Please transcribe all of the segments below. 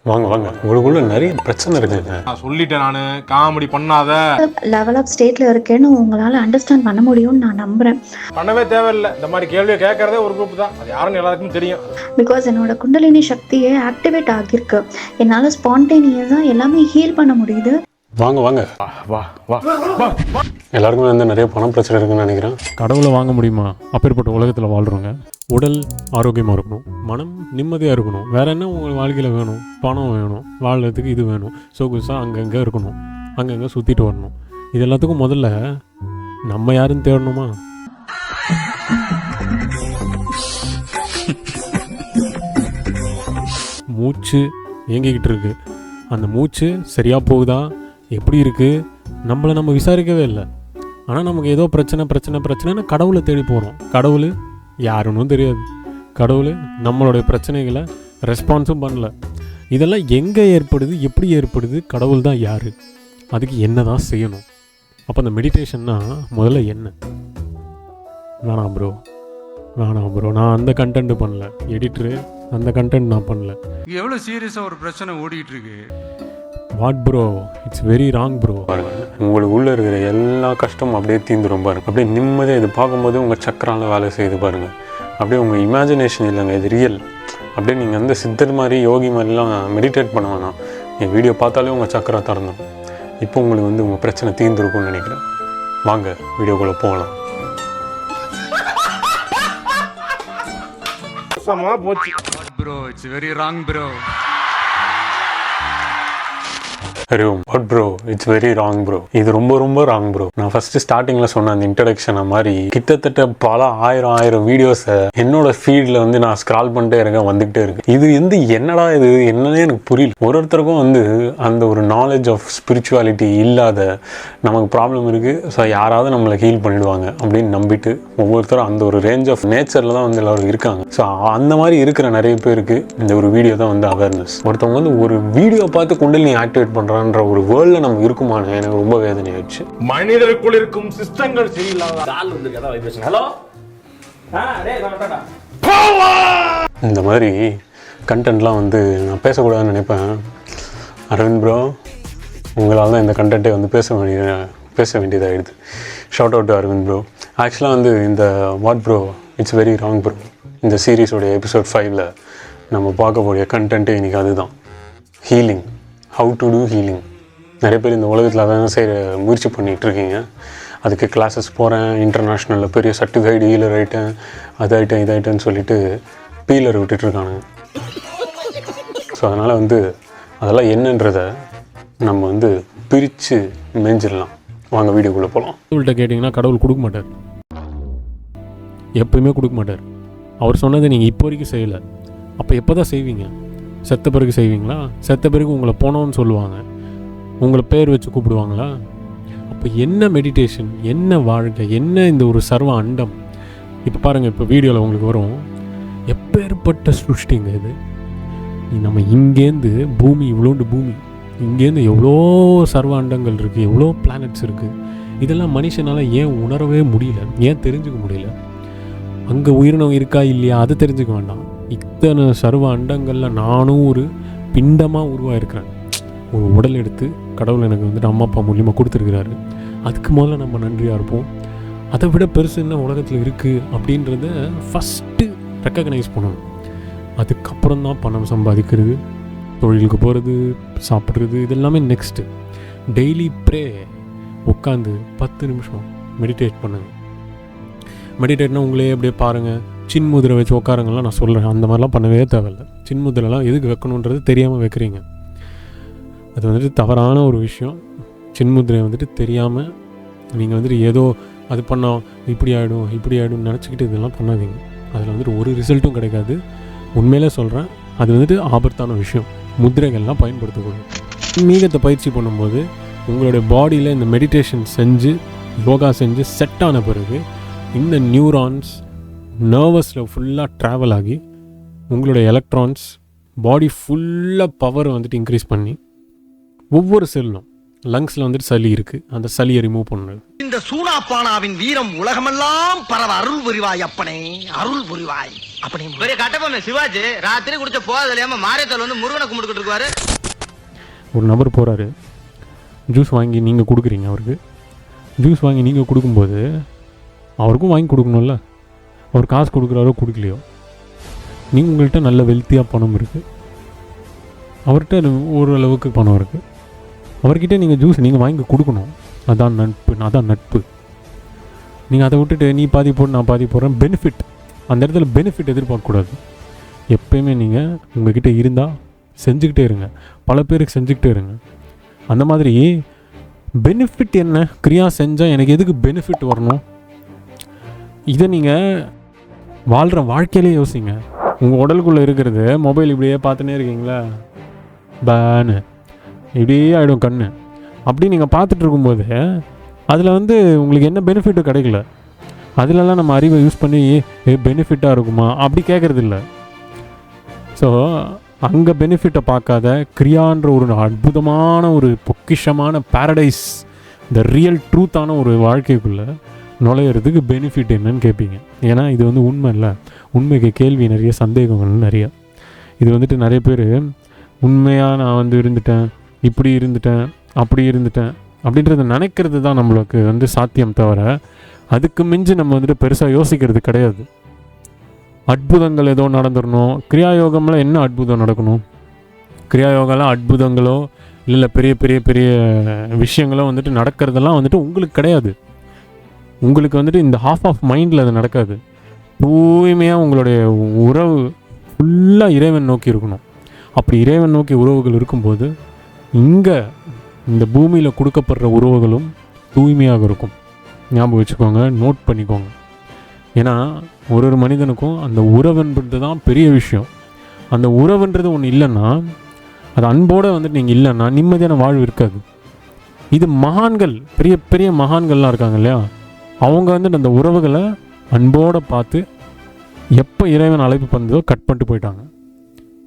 வாங்க வாங்க, உங்களுக்குள்ள நிறைய பிரச்சனை இருக்குங்க. நான் சொல்லிட்டேன், நானு காமெடி பண்ணாத. லெவல் ஆஃப் ஸ்டேட்ல இருக்கேன்னு உங்களால அண்டர்ஸ்டாண்ட் பண்ண முடியும்னு நான் நம்புறேன். பண்ணவே தேவையில்லை. இந்த மாதிரி கேள்வியை கேட்கறதே ஒரு குரூப் தான். அது யாருன்னு எல்லாருக்கும் தெரியும். பிகாஸ் என்னோட குண்டலினி சக்தியே ஆக்டிவேட் ஆகியிருக்கு. என்னால ஸ்பான்டேனியஸா எல்லாமே ஹீல் பண்ண முடியுது. வாங்க வாங்க வா வா வா. எல்லாருக்குமே வந்து நிறைய பணம் பிரச்சனை இருக்குன்னு நினைக்கிறேன். கடவுளை வாங்க முடியுமா? அப்பேற்பட்ட உலகத்தில் வாழ்கிறோங்க. உடல் ஆரோக்கியமாக இருக்கணும், மனம் நிம்மதியாக இருக்கணும். வேறு என்ன உங்கள் வாழ்க்கையில் வேணும்? பணம் வேணும், வாழ்கிறதுக்கு இது வேணும், சொகுசாக அங்கங்கே இருக்கணும், அங்கங்கே சுற்றிட்டு வரணும். இது எல்லாத்துக்கும் முதல்ல நம்ம யாருன்னு தேடணுமா? மூச்சு இயங்கிக்கிட்டு இருக்கு. அந்த மூச்சு சரியாக போகுதா, எப்படி இருக்குது, நம்மளை நம்ம விசாரிக்கவே இல்லை. ஆனால் நமக்கு ஏதோ பிரச்சனைன்னு கடவுளை தேடி போகிறோம். கடவுள் யாருன்னு தெரியாது. கடவுள் நம்மளுடைய பிரச்சனைகளை ரெஸ்பான்ஸும் பண்ணல. இதெல்லாம் எங்கே ஏற்படுது, எப்படி ஏற்படுது, கடவுள் தான் யார், அதுக்கு என்ன தான் செய்யணும்? அப்போ அந்த மெடிடேஷன்னா முதல்ல என்ன? வேணாம் ப்ரோ, நான் அந்த கண்டென்ட் பண்ணல, எடிட்ரு அந்த கண்டென்ட் நான் பண்ணல. எவ்வளோ சீரியஸாக ஒரு பிரச்சனை ஓடிட்டு இருக்கு. What bro, it's very wrong bro. பாருங்க, உங்களுக்கு உள்ளே இருக்கிற எல்லா கஷ்டமும் அப்படியே தீந்துரும் பாருங்க. அப்படியே நிம்மதியாக இது பார்க்கும்போது உங்கள் சக்கரால வேலை செய்யுது பாருங்கள். அப்படியே உங்கள் இமேஜினேஷன் இல்லைங்க, இது ரியல். அப்படியே நீங்கள் வந்து சித்தர் மாதிரி யோகி மாதிரிலாம் மெடிடேட் பண்ண வேணாம். என் வீடியோ பார்த்தாலே உங்கள் சக்கரா திறந்தோம். இப்போ உங்களுக்கு வந்து உங்கள் பிரச்சனை தீர்ந்துருக்கும்னு நினைக்கிறேன். வாங்க வீடியோக்குள்ளே போகலாம். போச்சு bro, it's very wrong bro. What bro, it's very wrong bro. இது ரொம்ப ராங் ப்ரோ. நான் ஃபர்ஸ்ட் ஸ்டார்டிங்ல சொன்ன அந்த இன்ட்ரடக்ஷனை மாதிரி கிட்டத்தட்ட பல ஆயிரம் வீடியோஸை என்னோட ஃபீல்டில் வந்து நான் ஸ்க்ரால் பண்ணிட்டே இருக்கேன், வந்துகிட்டே இருக்கு. இது வந்து என்னடா இது என்னன்னே எனக்கு புரியல. ஒருத்தருக்கும் வந்து அந்த ஒரு நாலேஜ் ஆஃப் ஸ்பிரிச்சுவாலிட்டி இல்லாத, நமக்கு ப்ராப்ளம் இருக்கு, ஸோ யாராவது நம்மளை ஹீல் பண்ணிடுவாங்க அப்படின்னு நம்பிட்டு ஒவ்வொருத்தரும் அந்த ஒரு ரேஞ்ச் ஆஃப் நேச்சர்ல தான் வந்து எல்லாரும் இருக்காங்க. ஸோ அந்த மாதிரி இருக்கிற நிறைய பேருக்கு இந்த ஒரு வீடியோ தான் வந்து அவேர்னஸ். ஒருத்தவங்க வந்து ஒரு வீடியோ பார்த்து குண்டலினி ஆக்டிவேட் பண்றாங்க ஒரு வேர்ல்ட்ல நம்ம இருக்குமானு எனக்கு ரொம்ப வேதனை ஆயிடுச்சு. மனிதருக்குள் இருக்கும் சிஸ்டங்கள் சரியில்லாத இந்த மாதிரி கண்டென்ட்லாம் வந்து நான் பேசக்கூடாதுன்னு நினைப்பேன். அரவிந்த் ப்ரோ, உங்களால் தான் இந்த கண்டென்ட்டே வந்து பேச வேண்டியதாகிடுது. Shout out to Aravind bro. ஆக்சுவலாக வந்து இந்த what bro, it's very wrong bro, இந்த சீரீஸோடைய எபிசோட் 5ல் நம்ம பார்க்கக்கூடிய கண்டென்ட்டே இன்றைக்கி அதுதான், healing. How to do healing. நிறைய பேர் இந்த உலகத்தில் அதான் முயற்சி பண்ணிகிட்ருக்கீங்க. அதுக்கு கிளாஸஸ் போகிறேன், இன்டர்நேஷ்னலில் பெரிய சர்டிஃபைடு ஹீலர் ஆகிட்டேன், இதாகிட்டேன்னு சொல்லிட்டு பீலர் விட்டுட்ருக்கானுங்க. ஸோ அதனால் வந்து அதெல்லாம் என்னன்றதை நம்ம வந்து பிரித்து மேய்ஞ்சிடலாம். வாங்க வீடியோக்குள்ளே போகலாம். கடவுள்கிட்ட கேட்டிங்கன்னா கடவுள் கொடுக்க மாட்டார், எப்பயுமே கொடுக்க மாட்டார். அவர் சொன்னதை நீங்கள் இப்போ வரைக்கும் செய்யலை, அப்போ எப்போ தான் செய்வீங்க? செத்த பிறகு செய்வீங்களா? செத்த பிறகு உங்களை போனோன்னு சொல்லுவாங்க, உங்களை பேர் வச்சு கூப்பிடுவாங்களா? அப்போ என்ன மெடிடேஷன், என்ன வாழ்க்கை, என்ன இந்த ஒரு சர்வ அண்டம்? இப்போ பாருங்கள், இப்போ வீடியோவில் உங்களுக்கு வரும், எப்பேற்பட்ட சிருஷ்டிங்க இது. நம்ம இங்கேருந்து பூமி, இவ்வளோண்டு பூமி, இங்கேருந்து எவ்வளோ சர்வ அண்டங்கள் இருக்குது, எவ்வளோ பிளானட்ஸ் இருக்குது. இதெல்லாம் மனுஷனால் ஏன் உணரவே முடியல, ஏன் தெரிஞ்சுக்க முடியல? அங்கே உயிரினம் இருக்கா இல்லையா அது தெரிஞ்சுக்க வேண்டாம். இத்தனை சர்வ அண்டங்களில் நானும் ஒரு பிண்டமாக உருவாயிருக்கிறேன். ஒரு உடல் எடுத்து கடவுள் எனக்கு வந்துட்டு அம்மா அப்பா மூலியமாக கொடுத்துருக்கிறாரு. அதுக்கு முதல்ல நம்ம நன்றியாக இருப்போம். அதை விட பெருசு என்ன உலகத்தில் இருக்குது அப்படின்றத ஃபஸ்ட்டு ரெக்கக்னைஸ் பண்ணணும். அதுக்கப்புறம் தான் பணம் சம்பாதிக்கிறது, தொழிலுக்கு போகிறது, சாப்பிட்றது, இதெல்லாமே நெக்ஸ்ட்டு. டெய்லி ப்ரே, உட்காந்து 10 நிமிஷம் மெடிடேட் பண்ணுங்கள். மெடிடேட்னா உங்களே அப்படியே பாருங்கள், சின்முதிரை வச்சு உட்காருங்கலாம் நான் சொல்கிறேன். அந்த மாதிரிலாம் பண்ணவே தேவையில்லை. சின்முதிரைலாம் எதுக்கு வைக்கணுன்றது தெரியாமல் வைக்கிறீங்க, அது வந்துட்டு தவறான ஒரு விஷயம். சின்முதிரை வந்துட்டு தெரியாமல் நீங்கள் வந்துட்டு ஏதோ அது பண்ணோம், இப்படி ஆகிடும் நினச்சிக்கிட்டு இதெல்லாம் பண்ணாதீங்க. அதில் வந்துட்டு ஒரு ரிசல்ட்டும் கிடைக்காது. உண்மையிலே சொல்கிறேன், அது வந்துட்டு ஆபத்தான விஷயம். முதிரைகள்லாம் பயன்படுத்தக்கூடாது. மீகத்தை பயிற்சி பண்ணும்போது உங்களுடைய பாடியில் இந்த மெடிடேஷன் செஞ்சு, யோகா செஞ்சு செட் ஆன பிறகு இந்த நியூரான்ஸ் நர்வஸில் ஃபுல்லாக ட்ராவல் ஆகி உங்களுடைய எலக்ட்ரான்ஸ் பாடி ஃபுல்லாக பவர் வந்துட்டு இன்க்ரீஸ் பண்ணி ஒவ்வொரு செல்லும், லங்ஸில் வந்துட்டு சளி இருக்குது, அந்த சளியை ரிமூவ் பண்ணுறது. இந்த சூனாப்பானாவின் வீரம் உலகமெல்லாம் பரவ அருள் புரிவாய் அப்பனே, அருள் புரிவாய். பெரிய கட்டப்பொம்மை சிவாஜி ராத்திரி குடிச்ச போறது இல்லாம மாரியத்தோல் வந்து முருகனை கும்பிட்டுக்கிட்டு இருக்காரு. ஒரு நபர் போகிறாரு, ஜூஸ் வாங்கி நீங்கள் கொடுக்குறீங்க அவருக்கு. ஜூஸ் வாங்கி நீங்கள் கொடுக்கும்போது அவருக்கும் வாங்கி கொடுக்கணும்ல. அவர் காசு கொடுக்குறாரோ கொடுக்கலையோ, நீங்கள் உங்கள்கிட்ட நல்ல வெல்த்தியாக பணம் இருக்குது, அவர்கிட்ட ஓரளவுக்கு பணம் இருக்குது, அவர்கிட்ட நீங்கள் ஜூஸ் நீங்கள் வாங்கி கொடுக்கணும். அதான் நட்பு. நீங்கள் அதை விட்டுட்டு நீ பாதி போடு நான் பாதி போடுறேன், பெனிஃபிட், அந்த இடத்துல பெனிஃபிட் எதிர்பார்க்கக்கூடாது. எப்பயுமே நீங்கள் உங்கள்கிட்ட இருந்தால் செஞ்சுக்கிட்டே இருங்க, பல பேருக்கு செஞ்சுக்கிட்டே இருங்க. அந்த மாதிரி பெனிஃபிட் என்ன, கிரியா செஞ்சால் எனக்கு எதுக்கு பெனிஃபிட் வரணும், இதை நீங்கள் வாழ்கிற வாழ்க்கையிலே யோசிங்க. உங்கள் உடலுக்குள்ளே இருக்கிறது மொபைல் இப்படியே பார்த்துனே இருக்கீங்களா, பேனு இப்படியே ஆகிடும் கண்ணு. அப்படி நீங்கள் பார்த்துட்டு இருக்கும்போது அதில் வந்து உங்களுக்கு என்ன பெனிஃபிட்டும் கிடைக்கல. அதிலெல்லாம் நம்ம அறிவை யூஸ் பண்ணி பெனிஃபிட்டாக இருக்குமா அப்படி கேட்குறது இல்லை. ஸோ அங்கே பெனிஃபிட்டை பார்க்காத கிரியான்ற ஒரு அற்புதமான ஒரு பொக்கிஷமான பேரடைஸ், இந்த ரியல் ட்ரூத்தான ஒரு வாழ்க்கைக்குள்ளே நுழையிறதுக்கு பெனிஃபிட் என்னன்னு கேட்பீங்க. ஏன்னா இது வந்து உண்மை இல்லை, உண்மைக்கு கேள்வி நிறைய, சந்தேகங்கள் நிறைய. இது வந்துட்டு நிறைய பேர் உண்மையாக நான் வந்து இருந்துட்டேன், இப்படி இருந்துட்டேன், அப்படி இருந்துட்டேன் அப்படின்றத நினைக்கிறது தான் நம்மளுக்கு வந்து சாத்தியம் தவிர அதுக்கு மிஞ்சி நம்ம வந்துட்டு பெருசாக யோசிக்கிறது கிடையாது. அற்புதங்கள் ஏதோ நடந்துடணும். கிரியாயோகம்லாம் என்ன அற்புதம் நடக்கணும்? கிரியாயோகம்லாம் அற்புதங்களோ இல்லை பெரிய பெரிய பெரிய விஷயங்களோ வந்துட்டு நடக்கிறதெல்லாம் வந்துட்டு உங்களுக்கு கிடையாது. உங்களுக்கு வந்துட்டு இந்த ஹாஃப் ஆஃப் மைண்டில் அது நடக்காது. தூய்மையாக உங்களுடைய உறவு ஃபுல்லாக இறைவன் நோக்கி இருக்கணும். அப்படி இறைவன் நோக்கி உறவுகள் இருக்கும்போது இங்கே இந்த பூமியில் கொடுக்கப்படுற உறவுகளும் தூய்மையாக இருக்கும். ஞாபகம் வச்சுக்கோங்க, நோட் பண்ணிக்கோங்க. ஏன்னா ஒரு மனிதனுக்கும் அந்த உறவுன்றது தான் பெரிய விஷயம். அந்த உறவுன்றது ஒன்று இல்லைன்னா, அது அன்போடு வந்துட்டு நீங்கள் இல்லைன்னா நிம்மதியான வாழ்வு இருக்காது. இது மகான்கள், பெரிய பெரிய மகான்கள்லாம் இருக்காங்க இல்லையா, அவங்க வந்துட்டு அந்த உறவுகளை அன்போடு பார்த்து எப்போ இறைவன் அழைப்பு பண்ணதோ கட் பண்ணிட்டு போயிட்டாங்க.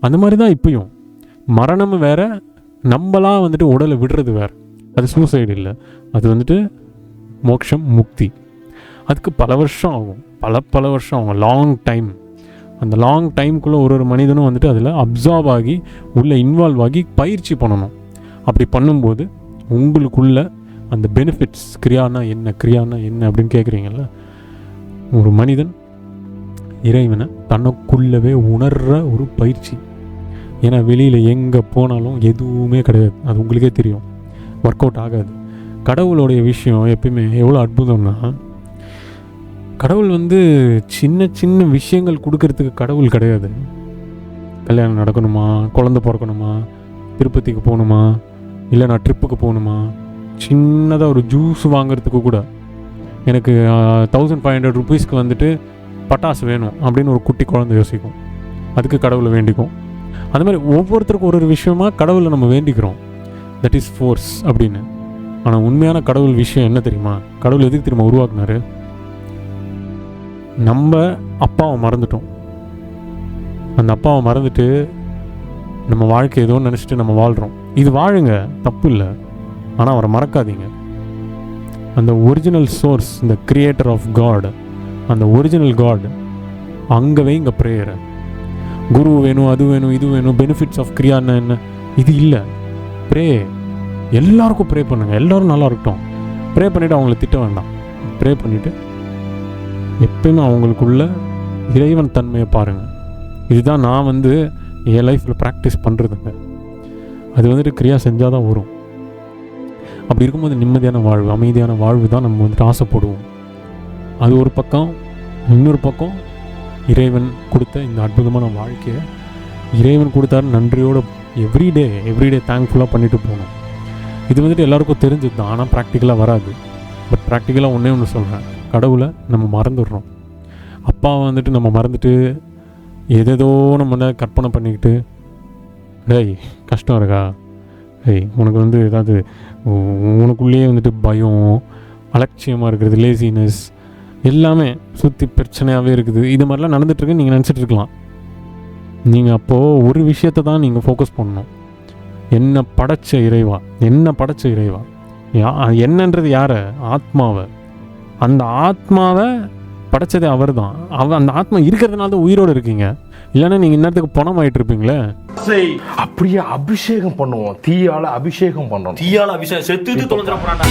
அந்த மாதிரி தான் இப்பயும் மரணமும் வேறு, நம்மளாம் வந்துட்டு உடலை விடுறது வேறு. அது சூசைடு இல்லை, அது வந்துட்டு மோட்சம், முக்தி. அதுக்கு பல வருஷம் ஆகும், பல வருஷம் ஆகும், லாங் டைம். அந்த லாங் டைமுக்குள்ளே ஒரு மனிதனும் வந்துட்டு அதில் அப்சார்வ் ஆகி உள்ளே இன்வால்வ் ஆகி பயிற்சி பண்ணணும். அப்படி பண்ணும்போது உங்களுக்குள்ள அந்த பெனிஃபிட்ஸ், கிரியானா என்ன அப்படின்னு கேட்குறீங்கல்ல, ஒரு மனிதன் இறைவனை தனக்குள்ளவே உணர்கிற ஒரு பயிற்சி. ஏன்னா வெளியில் எங்கே போனாலும் எதுவுமே கிடையாது, அது உங்களுக்கே தெரியும், ஒர்க் அவுட் ஆகாது. கடவுளுடைய விஷயம் எப்பயுமே எவ்வளோ அற்புதம்னா, கடவுள் வந்து சின்ன சின்ன விஷயங்கள் கொடுக்கறதுக்கு கடவுள் கிடையாது. கல்யாணம் நடக்கணுமா, குழந்தை பிறக்கணுமா, திருப்பதிக்கு போகணுமா, இல்லை நான் ட்ரிப்புக்கு போகணுமா, சின்னதாக ஒரு ஜூஸ் வாங்கிறதுக்கு கூட எனக்கு 1500 rupeesக்கு வந்துட்டு பட்டாசு வேணும் அப்படின்னு ஒரு குட்டி குழந்தை யோசிக்கும், அதுக்கு கடவுளை வேண்டிக்கும். அந்த மாதிரி ஒவ்வொருத்தருக்கும் ஒரு விஷயமா கடவுளை நம்ம வேண்டிக்கிறோம். தட் இஸ் ஃபோர்ஸ் அப்படின்னு. ஆனால் உண்மையான கடவுள் விஷயம் என்ன தெரியுமா? கடவுள் எதுக்கு தெரியுமா உருவாக்குனாரு? நம்ம அப்பாவை மறந்துட்டோம். அந்த அப்பாவை மறந்துட்டு நம்ம வாழ்க்கை ஏதோ நினச்சிட்டு நம்ம வாழ்கிறோம். இது வாழுங்க, தப்பு இல்லை, ஆனால் அவரை மறக்காதீங்க. அந்த ஒரிஜினல் சோர்ஸ், இந்த கிரியேட்டர் ஆஃப் காட், அந்த ஒரிஜினல் காட் அங்கே வைங்க ப்ரேயரை. குரு வேணும், அது வேணும், இது வேணும், பெனிஃபிட்ஸ் ஆஃப் கிரியான்னா என்ன, இது இல்லை. ப்ரே, எல்லாருக்கும் ப்ரே பண்ணுங்கள், எல்லோரும் நல்லா இருக்கட்டும். ப்ரே பண்ணிவிட்டு அவங்கள திட்ட வேண்டாம். ப்ரே பண்ணிவிட்டு எப்பயுமே அவங்களுக்குள்ள இறைவன் தன்மையை பாருங்கள். இதுதான் நான் வந்து என் லைஃப்பில் ப்ராக்டிஸ் பண்ணுறதுங்க. அது வந்துட்டு கிரியா செஞ்சால் தான் வரும். அப்படி இருக்கும்போது நிம்மதியான வாழ்வு, அமைதியான வாழ்வு தான் நம்ம வந்துட்டு ஆசைப்படுவோம். அது ஒரு பக்கம். இன்னொரு பக்கம் இறைவன் கொடுத்த இந்த அற்புதமான வாழ்க்கையை இறைவன் கொடுத்தாரு நன்றியோடு எவ்ரிடே தேங்க்ஃபுல்லாக பண்ணிட்டு போகணும். இது வந்துட்டு எல்லாருக்கும் தெரிஞ்சது தான், ஆனால் ப்ராக்டிக்கலாக வராது. பட் ப்ராக்டிக்கலாக ஒன்று சொல்கிறேன், கடவுளை நம்ம மறந்துடுறோம். அப்பாவை வந்துட்டு நம்ம மறந்துட்டு எதேதோ நம்ம கற்பனை பண்ணிக்கிட்டு, டேய் கஷ்டம் இருக்கா, டேய் உனக்கு வந்து ஏதாவது உனக்குள்ளேயே வந்துட்டு பயம், அலட்சியமாக இருக்கிறது, லேசினஸ் எல்லாமே சுற்றி பிரச்சனையாகவே இருக்குது, இது மாதிரிலாம் நடந்துகிட்ருக்கு நீங்கள் நினச்சிட்ருக்கலாம். நீங்கள் அப்போது ஒரு விஷயத்தை தான் நீங்கள் ஃபோக்கஸ் பண்ணணும். என்ன படைச்ச இறைவா, என்னன்றது யாரை? ஆத்மாவை. அந்த ஆத்மாவை படைச்சதே அவர் தான். அந்த ஆத்மா இருக்கிறதுனால தான் உயிரோடு இருக்கீங்க. இல்லைன்னா நீங்கள் இந்நேரத்துக்கு பணம் ஆகிட்டு இருப்பீங்களே. அப்படியே அபிஷேகம் பண்ணுவோம், தீயால அபிஷேகம் பண்றோம். தீயால அபிஷேகம் செத்துட்டு தொலைஞ்சிட போறான்டா.